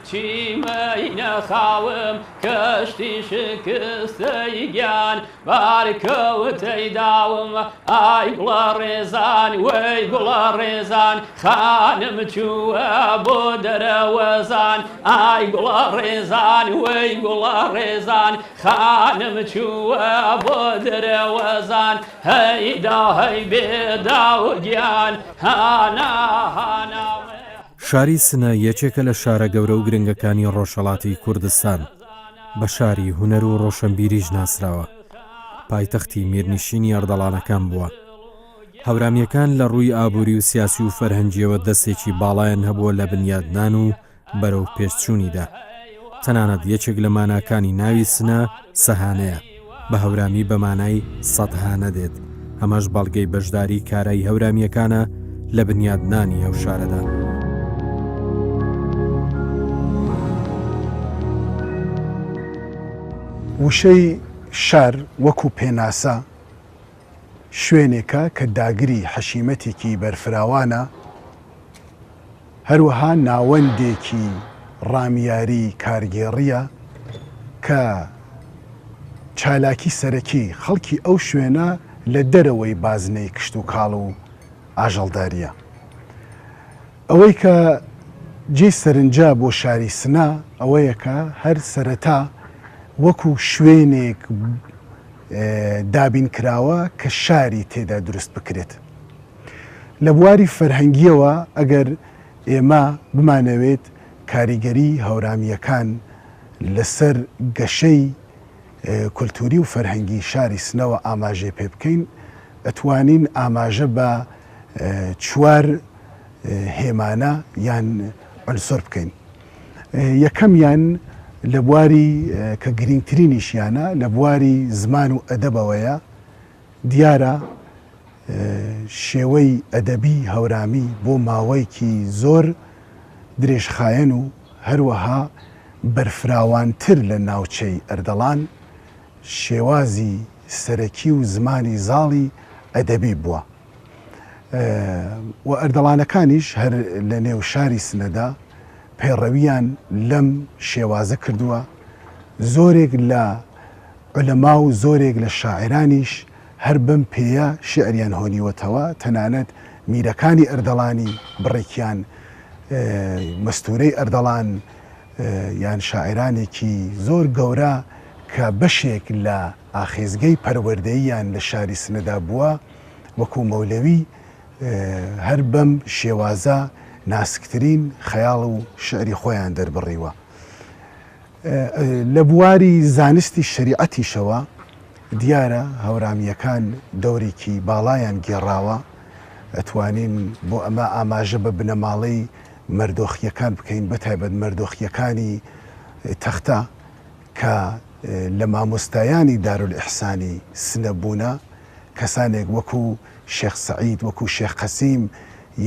چیمەی نەخاوم کەشتی شکستەی گیان بارکەوتەی داوم ئای گوڵە ڕێزان وەی گوڵە ڕێزان خانم چووە بۆ دەرەوەزان ئای گوڵە ڕێزان وەی گوڵە ڕێزان خانم چووە بۆ دەرەوەزان هەیدا هەی بێدا و گیان هانا هانا. شاری سنە یەکێکە لە شارە گەورە و گرنگەکانی ڕۆژهەڵاتی کوردستان بە شاری هونەر و ڕۆشنبیریش ناسراوە. پایتەختی میرنشینی ئەردەڵانەکان بووە. هەورامیەکان لە ڕووی ئابووری و سیاسی و فەرهەنگیەوە دەستێکی باڵایان هەبووە لە بنیادنان و بەرەو پێشچوونیدا. تەنانەت یەکێک لە ماناکانی ناوی سنە سەهانەیە، بە هەورامی بە مانای سەدهانە دێت. ئەمەش بەڵگەی بەشداری کارایی هەورامیەکانە لە بنیادنانی ئەو شارەدا. وشەی شار وەکو پێناسە شوێنێکە کە داگری حەشیمەتێکی بەرفراوانە، هەروەها ناوەندێکی ڕامیاری کارگێڕیە کە چالاکی سەرەکی خەڵکی ئەو شوێنە لە دەرەوەی بازنەی کشت و کاڵ و ئاژەڵداریە. ئەوەی کە جێ سەرنجا بۆ شاری سنە ئەوەیە کە هەر سەرەتا وەکو شوێنێک دابین کراوە کە شاری تێدا دروست بکرێت. لە بواری فەرهەنگیەوە ئەگەر ئێمە بمانەوێت کاریگەری هەورامیەکان لەسەر گەشەی کولتوری و فەرهەنگی شاری سنەوە ئاماژێ پێ بکەین، ئەتوانین ئاماژە بە 4 هێمانە یان عنسر بکەین. یەکەمیان لە بواری کە گرنگترینیشیانە لە بواری زمان و ئەدەبەوەیە، دیارە شێوەی ئەدەبی هەورامی بۆ ماوەیەکی زۆر درێژخایەن و هەروەها بەرفراوانتر لە ناوچەی ئەردەڵان شێوازی سەرەکی و زمانی زاڵی ئەدەبی بووە. و ئەردەڵانەکانیش هەر لە نێو شاری سنەدا پەیڕەویان لەم شێوازە کردووە. زۆرێک لە عولەما و زۆرێک لە شاعرانیش هەر بەم پێیە شعریان هۆنیوەتەوە. تەنانەت میرەکانی ئەردەڵانی بڕێکیان مەستورەی ئەردەڵان یان شاعرانێکی زۆر گەورە کە بەشێک لە ئاخێزگەی پەروەردەییان لە شاری سنەدا بووە، وەکو مەولەوی، هەر بەم شێوازە ناسکترین خەیاڵ و شعری خۆیان دەربڕیوە. لە بواری زانستی شریعەتیشەوە دیارە هەورامیەکان دەورێکی باڵایان گێڕاوە. ئەتوانین بۆ ئەمە ئاماژە بە بنەماڵەی مەردۆخیەکان بکەین، بەتایبەت مەردۆخیەکانی تەختە کە لە مامۆستایانی دارولئیحسانی سنە بوونە، کەسانێک وەکو شێخ سەعید، وەکو شێخ قەسیم،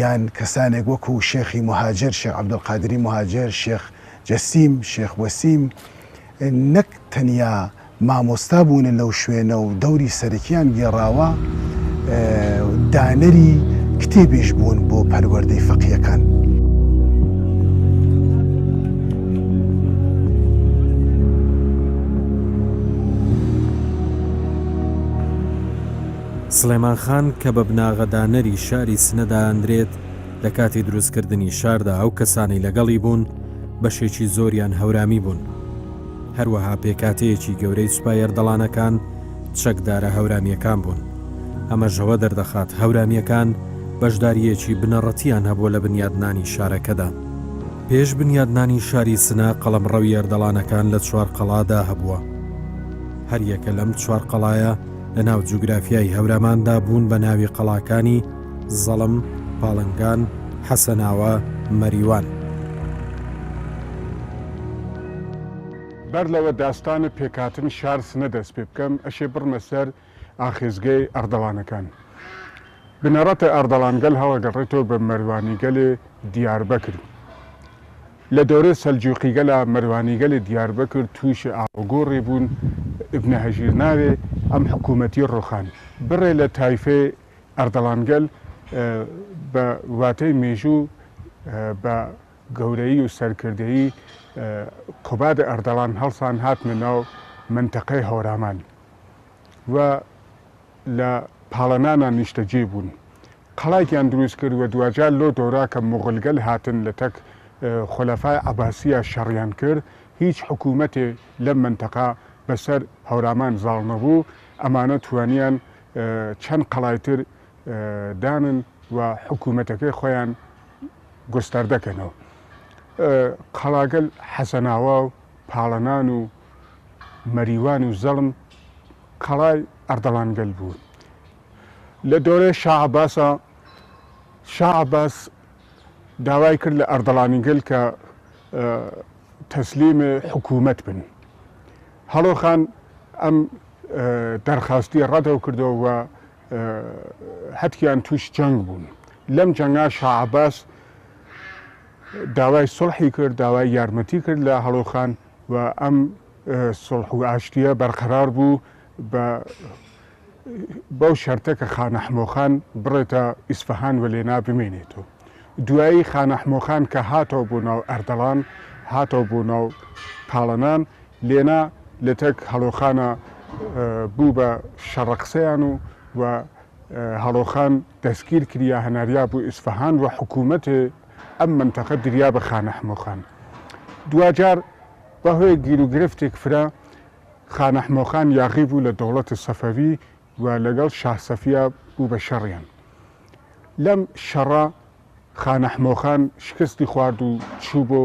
یان کەسانێک وەکو شێخی مهاجر، شێخ عەبدولقادری مهاجر، شێخ جەسیم، شێخ وەسیم، نەک تەنیا مامۆستا بوونە لەو شوێنە و دەوری سەرەکیان گێڕاوە، دانەری کتێبیش بوون بۆ پەروەردەی فەقیەکان. سلێمان خان کە بە بناغەدانەری شاری سنەدا ئەندرێت، لە کاتی دروستکردنی شاردا ئەو کەسانی لەگەڵی بوون بەشێکی زۆریان هەورامی بوون. هەروەها پێکاتەیەکی گەورەی سوپای ئەردەڵانەکان چەکدارە هەورامیەکان بوون. ئەمە ژەوە دەردەخات هەورامیەکان بەشداریەکی بنەڕەتیان هەبووە لە بنیادنانی شارەکەدا. پێش بنیادنانی شاری سنە قەڵەمڕەوی ئەردەڵانەکان لە 4 قەڵادا هەبووە. هەر یەکە لەم 4 قەڵایە لە ناو جوگرافیای هەوراماندا بوون بە ناوی قەڵاکانی زەڵم، پاڵنگان، حەسەناوە، مەریوان. بەر لەوە داستانە پێکاتن شار سنە دەست پێ بکەم، ئەشێ بڕمە سەر ئاخێزگەی ئەردەڵانەکان. بنەڕەتە ئەردەڵانگەل هەڵەگەڕێتەوە بە مەروانیگەلێ دیاربەکر. لە دەورە سەلجوقیگەلە مەروانیگەلێ دیاربەکر تووشی ئاڵگۆڕی بوون ئبنە هەژیر ناوێ ئەم حکوومەتی ڕۆخان بڕێ لە تایفێ ئەردەڵانگەل بە واتەی مێژوو بە گەورەی و سەرکردەیی قوباد ئەردەڵان هەڵسان هاتنە ناو منتەقەی هەورامان و لە پاڵەنانان نیشتەجێ بوون. قەڵایەکیان دروست کرد و دوجار لۆ دۆرا کە موغڵگەل هاتن لە تەک خۆلەفای عەباسیە شەڕیان کرد، هیچ حکوومەتێ لەم منتەقا بەسەر هەورامان زاڵ نەبوو. ئەمانە توانیان چەند قەڵایتر دانن و حکوومەتەکەی خۆیان گستەردەکەنەوە. قەڵاگەل حەسەناوا و پاڵەنان و مەریوان و زەڵم قەڵای ئەردەڵانگەل بوون. لە دۆرەی شاعباسە شاعباس داوای کرد لە ئەردەڵانیگەل کە تەسلیمی حکوومەت بن. هەڵۆخان ئەم دەرخاستی ڕەتەوە کردەوە و هەتکیان توش جەنگ بوون. لەم جەنگا شاعباس داوای سڵحی کرد، داوای یارمەتی کرد لە هەڵۆخان و ئەم سڵح و ئاشتیە بەرقەرار بوو بەو شەرتە کە خانەحمۆخان بڕێتە ئیسفەهان و لێنا بمێنێتەوە. دوایی خانەحمۆخان کە هاتەوە بۆ ناو ئەردەڵان، هاتەوە بۆ ناو پاڵەنان، لێنا لە تەک هەڵۆخانە بوو بە شەڕەقسەیان و هەڵۆخان دەستگیر کردیا هەناریا بوو ئیسفەهان و حکوومەتێ ئەم منتەقە دریا بە خانەحمۆخان. دوجار بەهۆی گیر و گرفتێک فرا خانەحمۆخان یاغی بوو لە دەوڵەتی سەفەوی و لەگەڵ شاه سەفیا بوو بە شەڕیان. لەم شەڕە خانەحمۆخان شکستی خوارد و چوو بۆ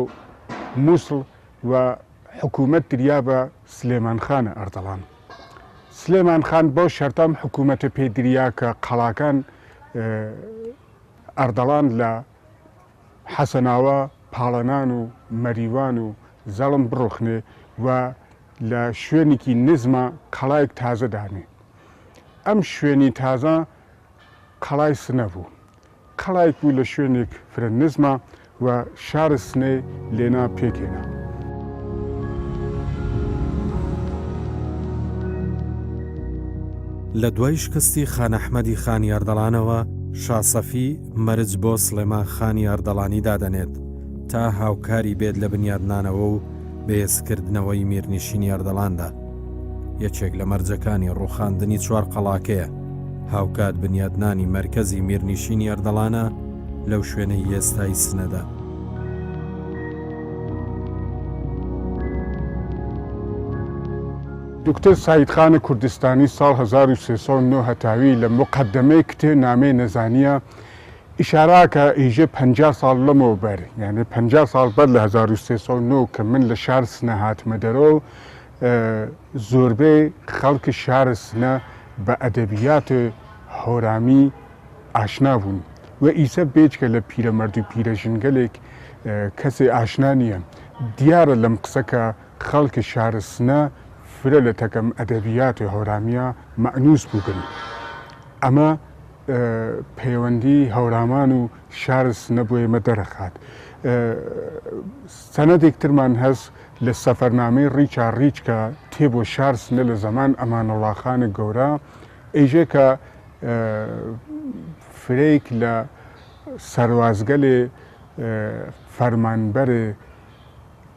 مووسڵ و حکوومەت دریا بە سلێمان خانە ئەردەڵان. سلێمان خان بۆ شەرتام حکوومەتە پێدریا کە قەڵاکان ئەردەڵان لە حەسەناوە، پاڵەنان و مەریوان و زەڵم بڕۆخنێ و لە شوێنێکی نزمە قەڵایەک تازە دانێ. ئەم شوێنی تازە قەڵای سنە بوو. قەڵایەک بوو لە شوێنێک فرە نزمە و شارە سنێ لێنا پێکێنا. لە دوای شکستی خانەحمەدی خانی ئەردەڵانەوە شاه سەفی مەرج بۆ سلێمان خانی ئەردەڵانی دادەنێت تا هاوکاری بێت لە بنیادنانەوە و بەهێزکردنەوەی میرنشینی ئەردەڵاندا. یەکێک لە مەرجەکانی ڕووخاندنی چوار قەڵاکەیە. هاوکات بنیادنانی مەرکەزی میرنشینی ئەردەڵانە لەو شوێنەی ئێستای سنەدا. دکتۆر سایدخانی کوردستانی ساڵ 1309 هەتاوی لە مقدمەی کتێ نامەی نەزانیە ئیشاراکە ئیژە 50 ساڵ لەمەوە بەر، یعنی 50 ساڵ بەر لە 1309 کە من لە شار سنە هاتمە دەرەوە زۆربەی خەڵکی شارە سنە بە ئەدەبیات هەورامی ئاشنا بوون و ئیسە بێچکە لە پیرەمەرد و پیرەژنگەلێک کەسێ ئاشنا نییە. دیارە لەم قسەکە خەڵکی شارە سنە فرە لە تەکەم ئەدەبیات هەورامیە مەعنوس بووبن. ئەمە پەیوەندی هەورامان و شارە سنە بۆ ئێمە دەرەخات. سەنەدێک ترمان هەست لە سەفەرنامەی ڕیچا ڕیچ کە تێبۆ شار سنە لە زەمان ئەمانەڵڵاخانی گەورە ئەیژێ کە فرەیەک لە سەروازگەلێ فەرمانبەرێ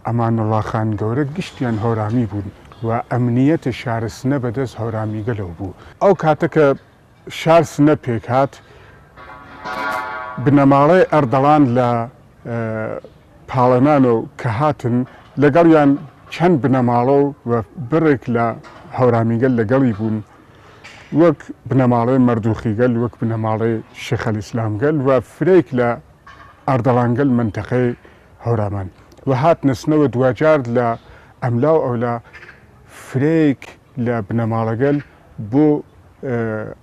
ئەمانەڵڵاخان گەورە گشتیان هەورامی بوون و ئەمنیەتە شارە سنە بەدەست هەورامیگەلەوە بوو. ئەو کاتەکە شار سنە پێک هات بنەماڵەی ئەردەڵان لە پاڵەنانەوە کە هاتن لەگەڵیان چەند بنەماڵە و بڕێک لە هەورامیگەل لەگەڵی بوون وەک بنەماڵەی مەردوخیگەل، وەک بنەماڵەی شێخەلیسلامگەل و فرێک لە ئەردەڵانگەل منتەقەی هەورامان و هات نسنەوە دوجار لە ئەملاو ئەو لە فرێک لە بنەماڵەگەل بۆ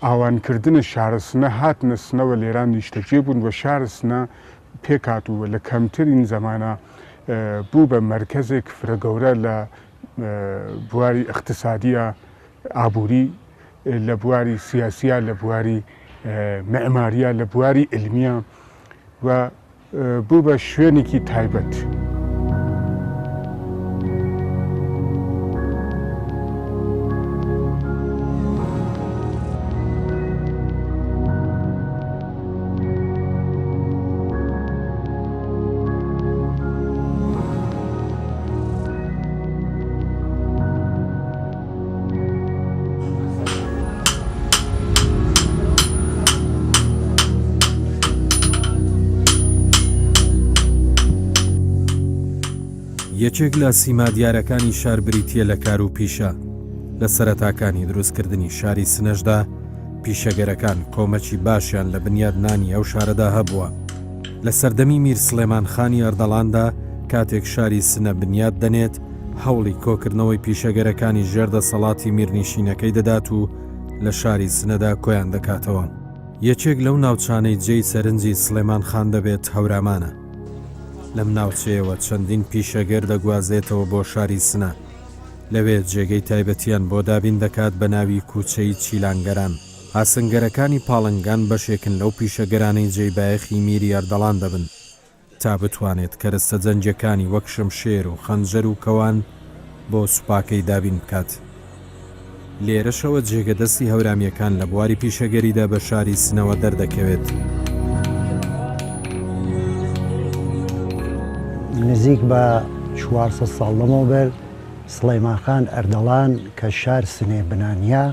ئاوانکردنە شارە سنە هات نسنەوە لێران نیشتەجێ بوون و شارە سنە پێکاتووە لە کەمترین زەمانە بوو بە مەرکەزێک فرە گەورە لە بواری اقتصادیە ئابووری، لە بواری سیاسیە، لە بواری معماریە، لە بواری علمیە و بوو بە شوێنێکی تایبەت. یەکێک لە سیما دیارەکانی شار بریتیە لە کار و پیشە. لە سەرەتاکانی دروستکردنی شاری سنەشدا پیشەگەرەکان کۆمەکی باشیان لە بنیادنانی ئەو شارەدا هەبووە. لە سەردەمی میر سلێمان خانی ئەردەڵاندا کاتێک شاری سنە بنیاد دەنێت هەوڵی کۆکردنەوەی پیشەگەرەکانی ژێردەسەڵاتی میرنشینەکەی دەدات و لە شاری سنەدا کۆیان دەکاتەوە. یەکێک لەو ناوچانەی جێی سەرنجی سلێمان خان دەبێت هەورامانە. لەم ناوچەیەوە چەندین پیشەگەر دەگوازێتەوە بۆ شاری سنە. لەوێ جێگەی تایبەتیان بۆ دابین دەکات بە ناوی کوچەی چیلانگەران. ئاسنگەرەکانی پاڵنگان بەشێکن لەو پیشەگەرانەی جێی بایەخی میری ئەردەڵان دەبن تا بتوانێت کەرەستە جەنجەکانی وەک شمشێر و خەنجەر و کەوان بۆ سوپاکەی دابین بکات. لێرەشەوە جێگەدەستی هەورامیەکان لە بواری پیشەگەریدا بە شاری سنەوە دەردەکەوێت. نزیک بە 400 ساڵ لەمەوبەر سلەیمان خان ئەردەڵان کە شار سنێ بنانیا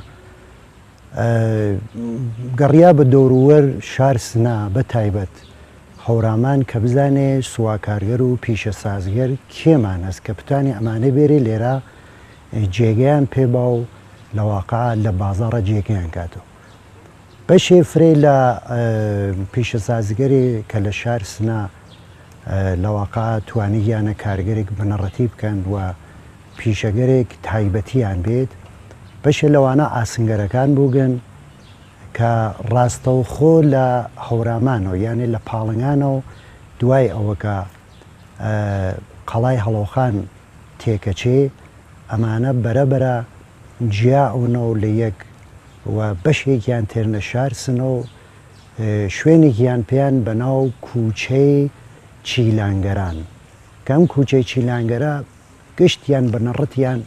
گەڕیا بە دەوروەر شار سنا بە تایبەت هەورامان کە بزانێ سواکارگەر و پیشە سازگەر کێمان هەست کە پتانی ئەمانە بێرێ لێرە جێگەیان پێبا و لەواقع لە بازاڕە جێگەیان کاتەوە. بەشێ فرێ لە پیشە سازگەری کە لە شار سنا لەواقع توانیگیانە کارگەرێک بنەڕەتی بکەن و پیشەگەرێک تایبەتیان بێت. بەشێ لەوانە ئاسنگەرەکان بووگن کە ڕاستەوخۆ لە هەورامانەوە یانێ لە پاڵنگانەوە دوای ئەوەکە قەڵای هەڵۆخان تێکەچێ ئەمانە بەرەبەرە جیاونەوە لە یەک و بەشێکیان تێرنە شار سنەوە شوێنێکیان پێیان بەناو کوچەی چیلانگەران کەم کوچەی چیلانگەرە گشتیان بنەڕەتیان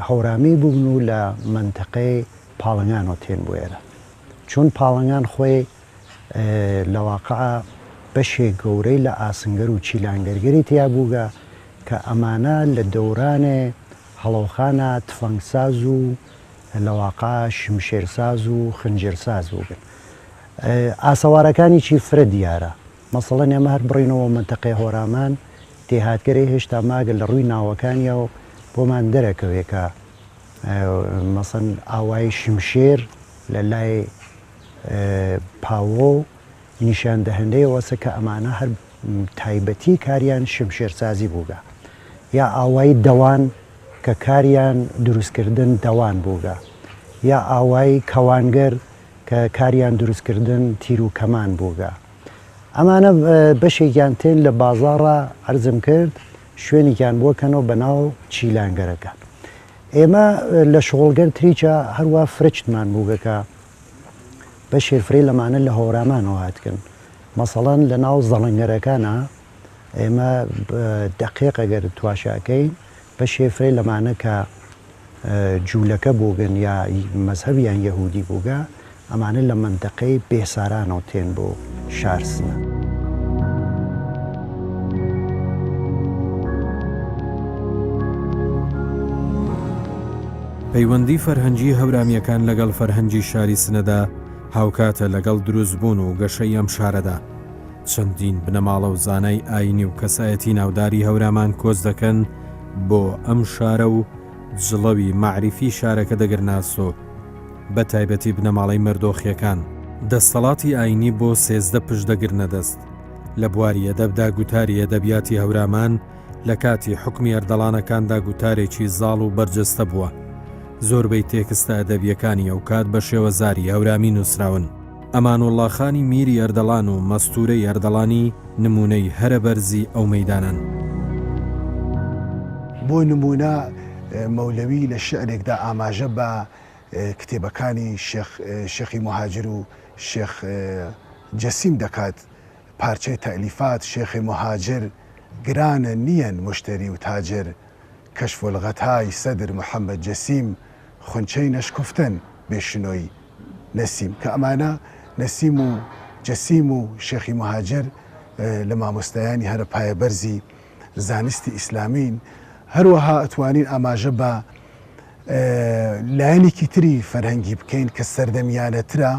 هەورامی بوون و لە منتەقەی پاڵنگانەوە تێن بۆێرە چون پاڵنگان خۆی لەواقع بەشێک گەورەی لە ئاسنگەر و چیلانگەرگەری تیا بووگە کە ئەمانە لە دەورانێ هەڵۆخانە تفەنگساز و لەواقع شمشێرساز و خنجێرساز بووگن. ئاسەوارەکانی چی فرە دیارە مەسەڵەن ئێمە هەر بڕینەوە منتەقەی هۆرامان دێهاتگەری هێشتا ماگە لە ڕووی ناوەکانیەوە بۆمان دەرەکەوێت کە مەسەن ئاوای شمشێر لە لای پاوە نیشان دەهێنەیەوەسە کە ئەمانە هەر تایبەتی کاریان شمشێرسازی بووگە یا ئاوای دەوان کە کاریان دروستکردن دەوان بووگە یا ئاوای کەوانگەر کە کاریان دروستکردن تیر و کەمان بووگە. ئەمانە بەشێکیان تێن لە بازاڕە عەرزم کرد شوێنێکیان بۆکەنەوە بەناو چیلانگەرەکان. ئێمە لە شغڵگەر تریچە هەروە فرچمان بووگەکە بە شێرفرەی لەمانە لە هەورامانەوە هاتکن. مەسەڵەن لە ناو زەڵنگەرەکانە ئێمە دەقیق ئەگەر تواشاکەین بە شێفرەی لەمانە کە جوولەکە بووگن یا مەزهەبیان یەهودی بووگە ئەمانە لە منتەقەی بێسارانەوە تێن بۆ شارسنە. پەیوەندی فەرهەنگی هەورامیەکان لەگەڵ فەرهەنگی شاری سنەدا هاوکاتە لەگەڵ دروستبوون و گەشەی ئەم شارەدا. چەندین بنەماڵە و زانای ئاینی و کەسایەتی ناوداری هەورامان کۆز دەکەن بۆ ئەم شارە و جڵەوی معریفی شارەکە دەگرناسۆ بە تایبەتی بنەماڵەی مەردۆخیەکان. دەستەڵاتی ئاینی بۆ 13 پشت دەگرنە دەست. لە بواری ئەدەبدا گوتاری ئەدەبیاتی هەورامان لە کاتی حکمی ئەردەڵانەکاندا گوتارێکی زاڵ و بەرجەستە بووە. زۆربەی تێکستە ئەدەبیەکانی ئەو کات بە شێوەزاری هەورامی نووسراون. ئەمانوڵڵا خانی میری ئەردەڵان و مەستورەی ئەردەڵانی نمونەی هەرە بەرزی ئەو مەیدانن. بۆ نمونە مەولەوی لە شعرێکدا ئاماژە بە کتێبەکانی شێخی مهاجر و شێخ جەسیم دەکات پارچەی تەلیفات شێخی مهاجر گرانە نیەن مشتری و تاجر کەشف الغەتای سەدر محەممەد جەسیم خونچەی نەشکفتن بێشنۆی نەسیم کە ئەمانە نەسیم و جەسیم و شێخی مهاجر لە مامۆستایانی هەرە پایە بەرزی زانستی ئیسلامین. هەروەها ئەتوانین ئاماژە بە لایەنێکی تری فەرهەنگی بکەین کە سەردەمیانەترە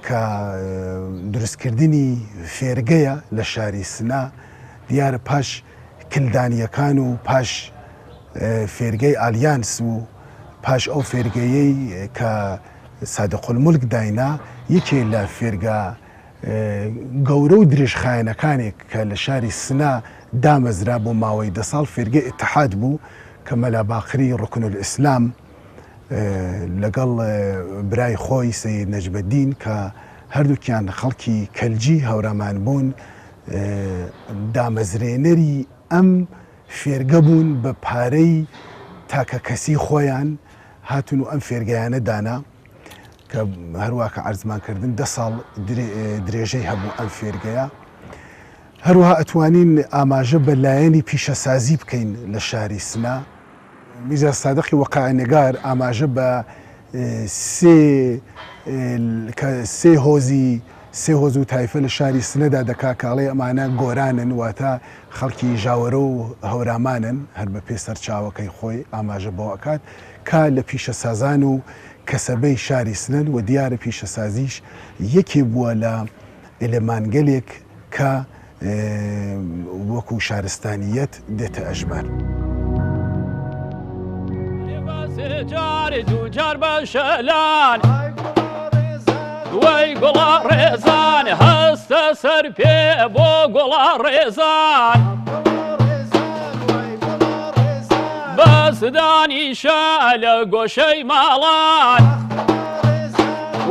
کە دروستکردنی فێرگەیە لە شاری سنا دیارە پاش کلدانیەکان و پاش فێرگەی ئالیانس و پاش ئەو فێرگەیەی کە سادەقولمولک داینا یەکێ لە فێرگا گەورە و درێژخایەنەکانێک کە لە شاری سنا دامەزرا بۆ ماوەی 10 ساڵ فێرگەی ئیتحاد بوو کە مەلا باقری ڕوکن الئیسلام لەگەڵ برای خۆی سەید نەجمەدین کە هەردووکیان خەڵکی کەلجی هەورامان بوون دامەزرێنەری ئەم فێرگە بوون بە پارەی تاکە کەسی خۆیان هاتون و ئەم فێرگەیانە دانا کە هەروە کە عەرزمانکردن 10 ساڵ درێژەی هەبوو ئەم فێرگەیە. هەروەها ئەتوانین ئاماژە بە لایەنی پیشەسازی بکەین لە شاری سنا. میرزا سادقی وەقاعەنێگار ئاماژە بە سێ هۆز و تایفە لە شاری سنەدا دەکا کاڵێ ئەمانە گۆرانن واتە خەڵکی ژاوەرە و هەورامانن هەر بە پێ سەرچاوەکەی خۆی ئاماژە بۆ ئەکات کا لە پیشەسازان و کەسەبەی شاری سنەن و دیارە پیشەسازیش یەکێ بووە لە ئێلێمانگەلێک کە وەکو شارستانیەت دێتە ئەژمار. جاری دووجار بە شەلان وەی گوڵە ڕێزان هەستە سەر پێ بۆ گوڵە ڕێزان بەسدانیشە لە گۆشەی ماڵان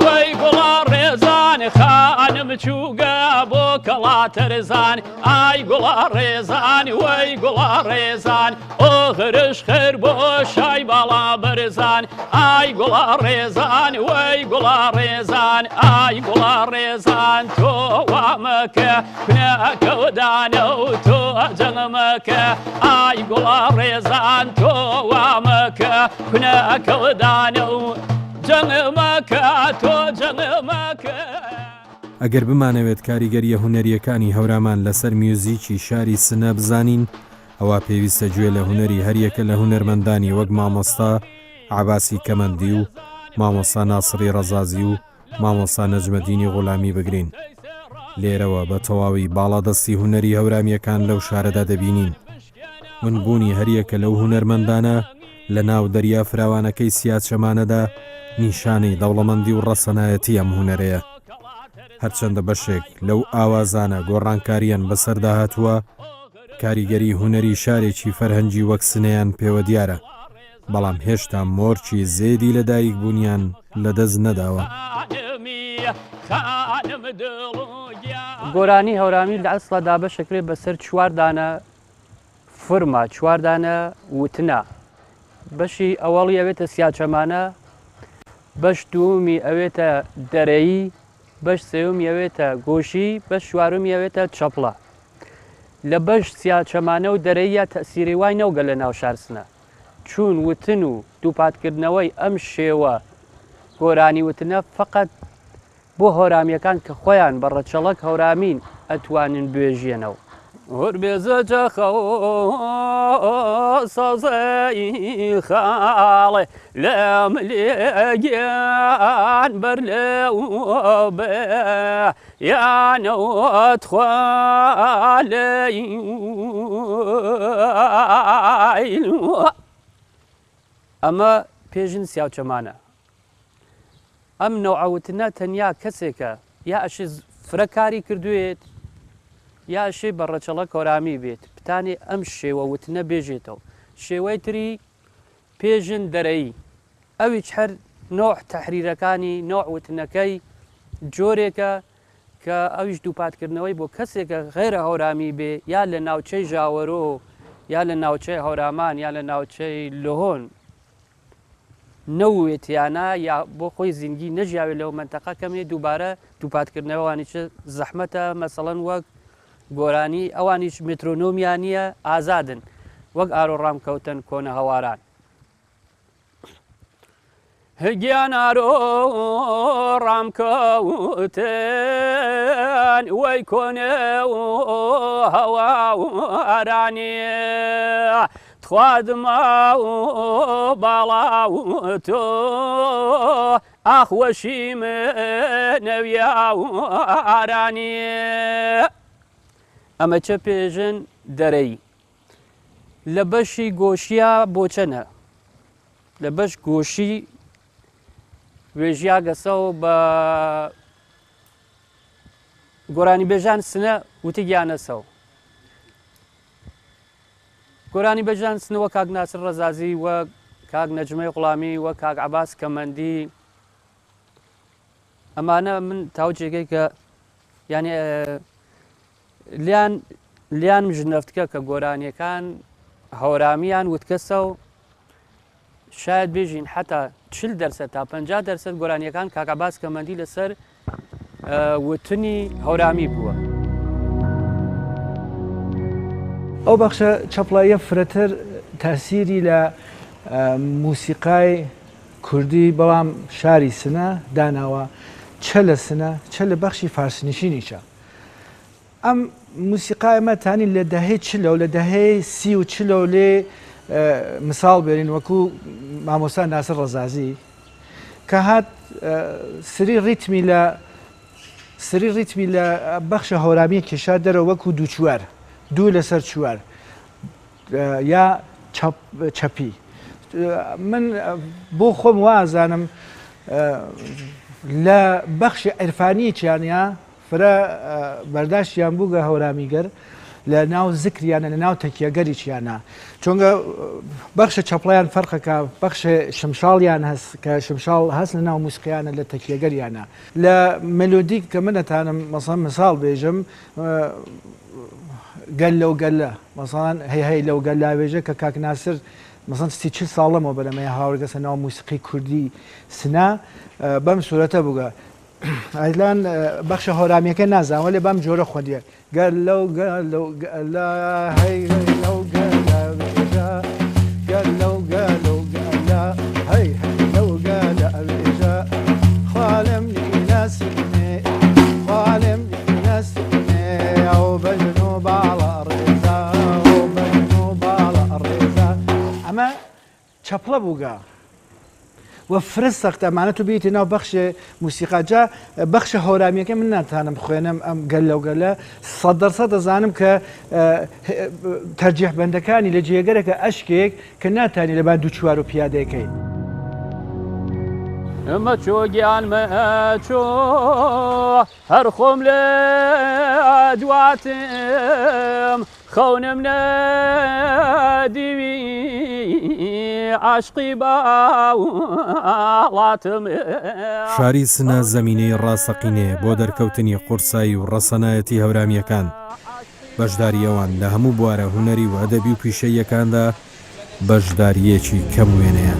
وەی گوڵە ڕێزان خانم چووگە بۆ کەڵاتە ڕێزان ئای گوڵە ڕێزان وەی گوڵە ڕێزان ئۆغرش خێر بۆ شای باڵا بەرزان ئای گوڵە ڕێزان وەی گوڵە ڕێزان ئای گوڵە ڕێزان تۆ وامەکە کونەکەودانە و تۆ جەنگمەکە ئای گوڵە ڕێزان تۆ وامەکە کونەکەودانە و جەنگمەکە تۆ جەنگمەکە. ئەگەر بمانەوێت کاریگەریە هونەریەکانی هەورامان لەسەر میوزیکی شاری سنە بزانین ئەوە پێویستە گوێ لە هونەری هەریەکە لە هونەرمەندانی وەک مامۆستا عەباسی کەمەندی و مامۆستا ناسری ڕەزازی و مامۆستا نەجمەدینی غوڵامی بگرین. لێرەوە بە تەواوی باڵادەستی هونەری هەورامیەکان لەو شارەدا دەبینین. منبوونی هەریەکە لەو هونەرمەندانە لە ناو دەریا فراوانەکەی سیاچەمانەدا نیشانەی دەوڵەمەندی و ڕەسەنایەتی ئەم هونەرەیە. هەرچەندە بەشێک لەو ئاوازانە گۆڕانکاریان بەسەردا هاتووە کاریگەری هونەری شارێکی فەرهەنگی وەک سنەیان پێوە دیارە، بەڵام هێشتا مۆرچی زێدی لە دایک بوونیان لەدەست نەداوە. گۆرانی هەورامی لە ئەسڵەدا بەشەکرێ بەسەر 4 دانە فرمە 4 دانە وتنە. بەشی ئەوەڵی ئەوێتە سیاچەمانە، بەش دووەمی ئەوێتە دەرەیی، بەش سێومی ئەوێتە گۆشی، بەش چوارمی ئەوێتە چەپڵە. لە بەش سیاچەمانە و دەرەیە تەسیری وای نەوگە لە ناو شارسنە، چون وتن و دووپاتکردنەوەی ئەم شێوە گۆرانی وتنە فقط بۆ هەورامیەکان کە خۆیان بە ڕەچەڵک هەورامین ئەتوانن بێژێنەوە. هوربێزە جەخە سەزەی خاڵێ لەم لێگیان بەر لێو بێ یانەوەت خوالەی ئەمە پێژن سیاوچەمانە. ئەم نەوعەوتنە تەنیا کەسێکە یا ئەشی فرەکاری کردوێت یا شێ بە ڕەچەڵە کۆرامی بێت پتانێ ئەم شێوە وتنە بێژێتەوە. شێوەی تری پێژن دەرەیی ئەویش هەر نۆع تەحریرەکانی نۆع وتنەکەی جۆرێکە کە ئەویش دووپاتکردنەوەی بۆ کەسێکە غێرە هەورامی بێ یا لە ناوچەی ژاوەرۆ یا لە ناوچەی هەورامان یا لە ناوچەی لۆهۆن نەوێتیانە یا بۆ خۆی زیندگی نەژیاوێت لەو منتەقە کەمێ دووبارە دووپاتکردنەوەوانی چ زەحمەتە مەسەڵەن وەک گۆرانی ئەوانیش مترۆنۆمیانیە ئازادن وەک ئارۆڕام کەوتن کۆنە هەواران. هەگیان ئارۆڕام کەوتن وەی کۆنە هەوارانێ خوادمە باڵاو تۆ ئاخوەشی منەویا ئارانێ. ئەمە چە پێژن دەرەی لە بەشی گۆشیە بۆچەنە لە بەش گۆشی وێژیا گەسەو بە گۆرانی بێژان سنە وتی گیانەسەو گۆرانی بێژان سنە وە کاک ناسر ڕەزازی وە کاک نەجمەی غوڵامی وە کاک عەباس کەمەندی ئەمانە من تاوجێگەی کە یعنی لیان مژنەفتکە کە گۆرانیەکان هەورامیان وتکەسە و شاید بێژین حتا 40% تا 50% گۆرانیەکان کاک عەباس کەمەندی لەسەر وتنی هەورامی بووە. ئەو بەخشە چەپڵاییە فرەتر تاسیری لە موسیقای کوردی بەڵام شاری سنە داناوە چە لە سنە چە لە بەخشی فارسنشینیشە. ئەم موسیقای ئەمەتانی لە دەهەی چلە و لە دەهەی 30 و چلە و لێ مثال بێرین وەکو مامۆستا ناسر ڕەزازی کە هات سری ریتمی لە بەخشە هەورامی کێشا دەرەوە وەکو دووچوار دوو لەسەر چوار یا چەپی من بۆ خۆم وازانم لە بەخشی عیرفانی چیانە فرە بەرداشتیان بووگە هەورامیگەر لە ناو زکریانە لە ناو تەکیەگەری چیانە چۆنگە بەخشە چەپڵیان فەرقەکە بەخشە شمشاڵیان هەست کە شمشاڵ هەست لە ناو موسیقیانە لە تەکیەگەریانە لە مەلۆدیک کە منەتانم مەسەڵەن مثال بێژم گەل لەو گەلە مەسەڵەن هەی لەو گەلاوێژە کە کاک ناسر مەسەڵەن 30 ساڵەمەوە بەرەمەی هاوڕگەسە ناو موسیقی کوردی سنا بەم سوورەتە بووگە ئەیلان بەخشە هەورامیەکە نازانوە لێ بەم جۆرە خۆندیە گەل لەو گەلە هەی لەو گەلە گەل لەو گەلە هەی لەو گەلە ئەوێژە خالم ناسنێ خالم ناسنێ ئەو بەژن و باڵە ڕێزە ئەو بەژن و باڵە ڕێزە ئەمە چەپڵە بووگە وە فرست سەختەمانە تو بیتی ناو بەخشە موسیقاجا بەخشە هەورامیەکە من ناتانم خوێنم ئەم گەل لەو گەلە 100% دەزانم کە تەرجیح بەندەکانی لە جێگەرەکە ئەشکێک کە ناتانی لەبان دوو چوار و پیادەکەی ئەمە چۆ گیانمە چۆ هەر خۆم لە دواتم خەونم نەدیوی عاشقی باوڵاتم شاری سنە زەمینەی ڕاستەقینەیە بۆ دەرکەوتنی قورسایی و ڕەسەنایەتی هەورامیەکان بەشداریەوان لە هەموو بوارە هونەری و ئەدەبی و پیشەیەکاندا بەشداریەکی کەم وێنەیە.